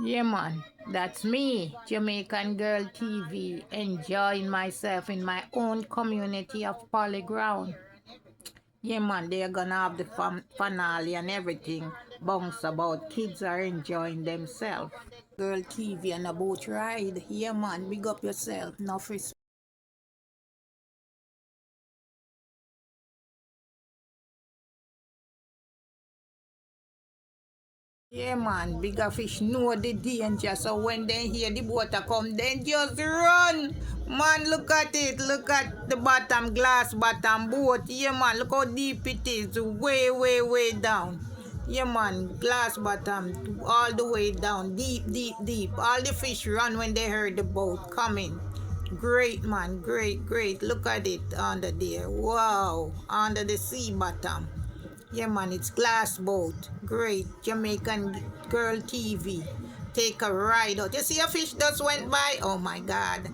Yeah, man, that's me, Jamaican Girl TV, enjoying myself in my own community of Polyground. Yeah, man, they're gonna have the finale and everything. Bounce about. Kids are enjoying themselves. Girl TV and a boat ride. Yeah, man, big up yourself. No free. Yeah, man, bigger fish know the danger. So when they hear the water come, then just run. Man, look at it. Look at the bottom, glass bottom boat. Yeah, man, look how deep it is. Way, way, way down. Yeah, man, glass bottom, all the way down. Deep, deep, deep. All the fish run when they heard the boat coming. Great, man. Great, great. Look at it under there. Wow. Under the sea bottom. Yeah, man, it's glass boat. Great. Jamaican Girl TV. Take a ride out. You see a fish just went by? Oh, my God.